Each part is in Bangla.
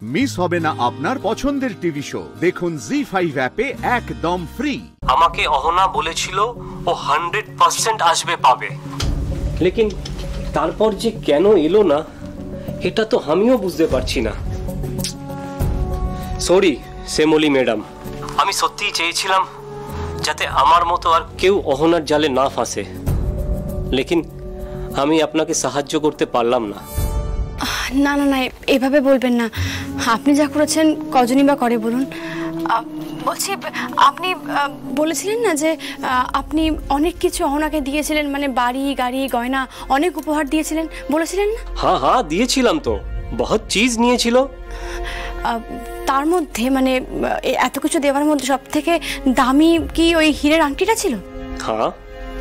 মিস হবে না আপনার পছন্দের টিভি শো। দেখুন জি5 অ্যাপে একদম ফ্রি। আমাকে অহনা বলেছিল ও 100% আসবে পাবে, লেকিন তারপর যে কেন এলো না এটা তো আমিও বুঝতে পারছি না। সরি শ্যামলী ম্যাডাম, আমি সত্যিই চেয়েছিলাম যাতে আমার মতো আর কেউ অহনার জালে না ফাঁসে, লেকিন আমি আপনাকে সাহায্য করতে পারলাম না। না না না, এভাবে বলবেন না। আপনি যা করেছেন কজনই বা করে বলুন। বলছি, আপনি বলেছিলেন না যে আপনি অনেক কিছু অহনাকে দিয়েছিলেন, মানে বাড়ি গাড়ি গয়না অনেক উপহার দিয়েছিলেন, বলেছিলেন না? হ্যাঁ হ্যাঁ দিয়েছিলাম তো, বহুত চিজ নিয়েছিল। তার মধ্যে মানে এত কিছু দেওয়ার মধ্যে সব থেকে দামি কি ওই হীরের আংটিটা ছিল? হ্যাঁ।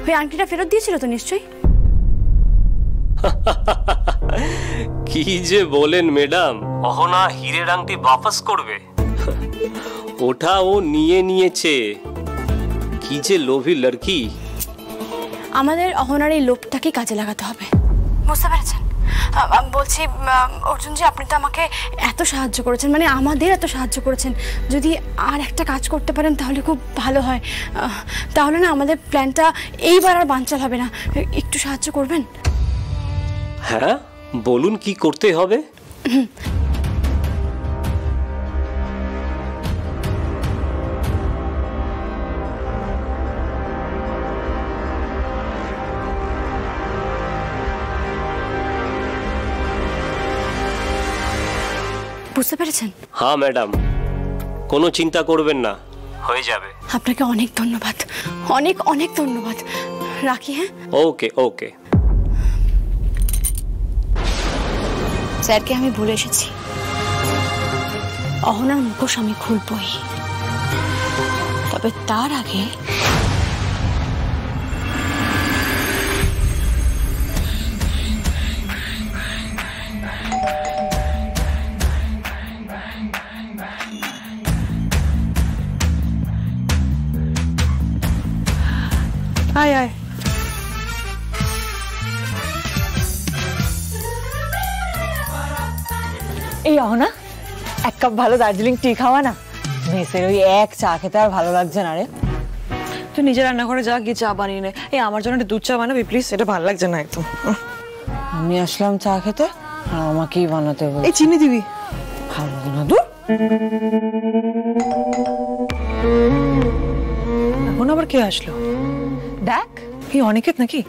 ওই আংটিটা ফেরত দিয়েছিল তো নিশ্চয়ই? কি যে বলেন ম্যাডাম, অহনা হীরের আংটি বাপাস করবে? ওটা ও নিয়ে নিয়েছে। কি যে লোভী লড়কি। আমাদের অহনার এই লোভটাকে কাজে লাগাতে হবে, বুঝতে পেরেছেন? বলছি অর্জুনজি, আপনি তো আমাকে এত সাহায্য করেছেন, মানে আমাদের এত সাহায্য করেছেন, যদি আর একটা কাজ করতে পারেন তাহলে খুব ভালো হয়। তাহলে না আমাদের প্ল্যানটা এইবার আর বানচাল হবে না। একটু সাহায্য করবেন? হ্যাঁ বলুন, কি করতে হবে? বুঝতে পেরেছেন? হ্যাঁ ম্যাডাম, কোনো চিন্তা করবেন না, হয়ে যাবে। আপনাকে অনেক ধন্যবাদ, অনেক অনেক ধন্যবাদ। রাখি। হ্যাঁ, ওকে ওকে। স্যারকে আমি বলে এসেছি অহনার মুখোশ আমি খুলবই, তবে তার আগে আয় আয়। এই অহনা, এক কাপ ভালো দার্জিলিং টি খাওয়া না। মেসের ওই এক চা খেতে আর ভালো লাগছে না রে। তুই নিজে রান্না করে যা, গিয়ে চা বানিয়ে নে। এই আমার জন্য একটা দুধ চা বানাবি প্লিজ, এটা ভালো লাগছে না একদম। আমি আসলাম চা খেতে আর আমাকেই বানাতে বল। এই চিনি দিবি? খাবো না দূর। এখন আবার কে আসলো? দেখ, এই অনিকেত নাকি?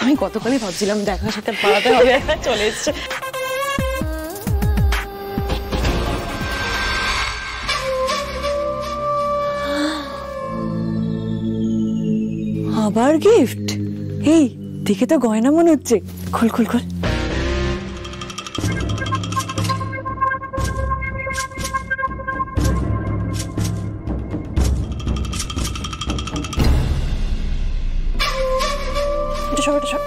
আমি গতকালই ভাবছিলাম দেখার সাথে পালাতে হবে, চলে এসছে। আবার গিফট? এই দেখে তো গয়না মনে হচ্ছে। খুল খুল খুল। এটা সব, এটা সব।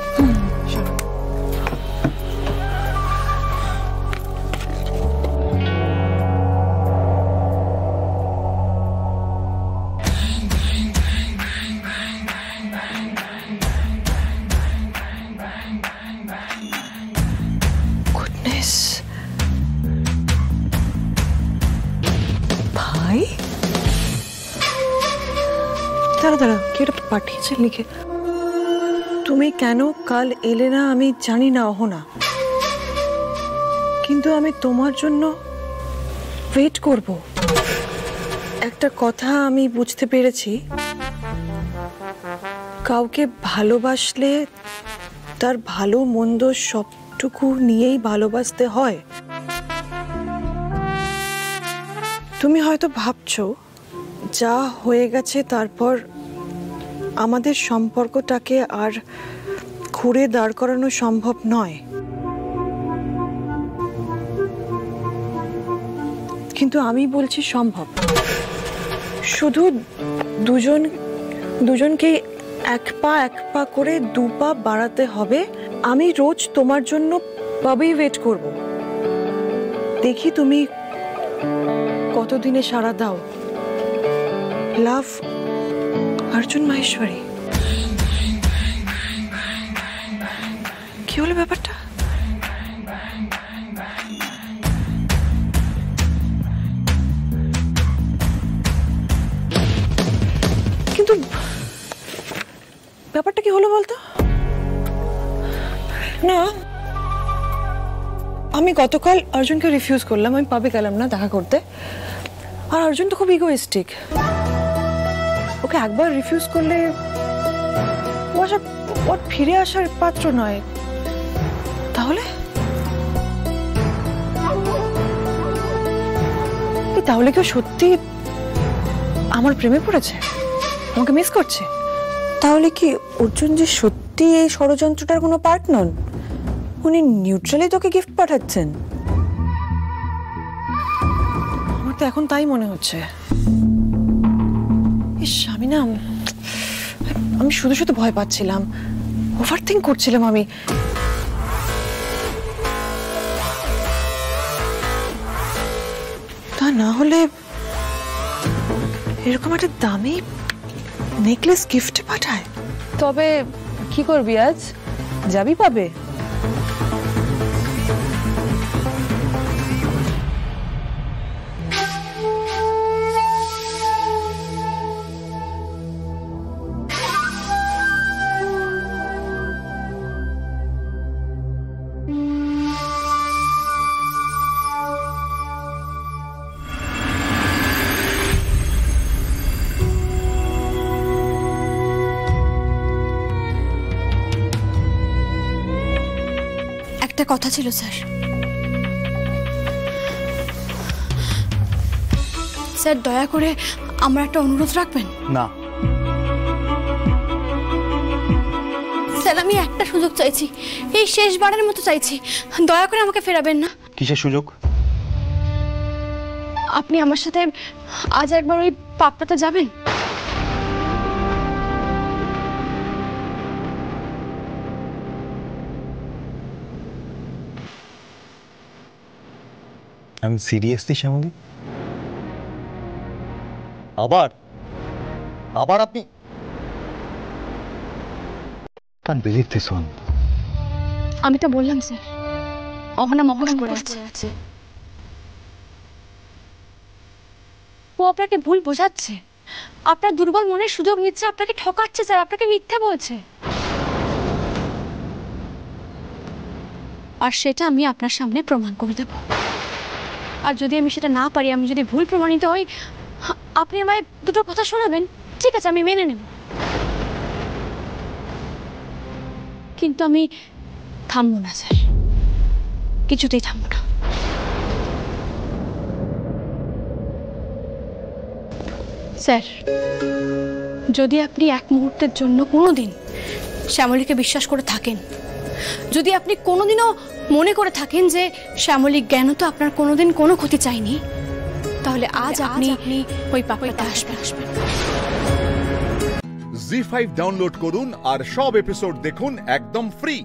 ভাই দাঁড়া দাঁড়া, কি এটা পাঠিয়েছে লিখে? তুমি কেন কাল এলে না আমি জানি না অহনা, কিন্তু আমি তোমার জন্য ওয়েট করব। একটা কথা আমি বুঝতে পেরেছি, কাউকে ভালোবাসলে তার ভালো মন্দ সবটুকু নিয়েই ভালোবাসতে হয়। তুমি হয়তো ভাবছো যা হয়ে গেছে তারপর আমাদের সম্পর্কটাকে আর ঘুরে দাঁড় করানো সম্ভব নয়, কিন্তু আমি বলছি সম্ভব। শুধু দুজনকে এক পা করে 2 পা বাড়াতে হবে। আমি রোজ তোমার জন্য পাবেই ওয়েট করব। দেখি তুমি কতদিনে সাড়া দাও। লাভ, অর্জুন মাহেশ্বরী। কি হলো ব্যাপারটা? ব্যাপারটা কি হলো বলতো? না, আমি গতকাল অর্জুনকে রিফিউজ করলাম, আমি পাবে গেলাম না দেখা করতে। আর অর্জুন তো খুব ইগোইস্টিক, ওকে একবার রিফিউজ করলে ওর ফিরে আসার পাত্র নয়। তাহলে তাহলে কেউ সত্যি আমার প্রেমে পড়েছে, আমাকে মিস করছে? তাহলে কি অর্জুন যে সত্যি এই ষড়যন্ত্রটার কোনো পার্ট নন, উনি নিউট্রালি তোকে গিফট পাঠাচ্ছেন? আমার তো এখন তাই মনে হচ্ছে। ইস, আমি শুধু শুধু ভয় পাচ্ছিলাম, ওভারথিংক করছিলাম আমি। তা না হলে এরকম একটা দামি নেকলেস গিফটে পাঠায়? তবে কি করবি আজ, যাবি পাবে? একটা কথা ছিল স্যার। স্যার দয়া করে আমার একটা অনুরোধ রাখবেন? না স্যার, আমি একটা সুযোগ চাইছি, এই শেষবারের মতো চাইছি, দয়া করে আমাকে ফেরাবেন না। কিসের সুযোগ? আপনি আমার সাথে আজ একবার ওই পাপটাতে যাবেন? আমি সিরিয়াসলি শ্যামলী, আবার আপনি কান বিলিভ দিস ওয়ান। আমি তো বললাম স্যার, অহনা মহস করে আছে। ও আপনাকে ভুল বোঝাচ্ছে, আপনার দুর্বল মনের সুযোগ নিচ্ছে, আপনাকে ঠকাচ্ছে স্যার, আপনাকে মিথ্যে বলছে। আর সেটা আমি আপনার সামনে প্রমাণ করে দেব। আর যদি আমি সেটা না পারি, আমি যদি ভুল প্রমাণিত হই, আপনি আমায় দুটো কথা শোনাবেন, ঠিক আছে, আমি মেনে নেব। কিন্তু আমি থামবো না স্যার, কিছুতেই থামবো না। স্যার, যদি আপনি এক মুহূর্তের জন্য কোনোদিন শ্যামলীকে বিশ্বাস করে থাকেন, যদি আপনি কোনোদিনও মনে করে থাকেন যে শ্যামলী জ্ঞান তো আপনার কোনোদিন কোনো ক্ষতি চাইনি, তাহলে আজ আপনি ওই পাপড়িতে আসবেন। জি5 ডাউনলোড করুন আর সব এপিসোড দেখুন একদম ফ্রি।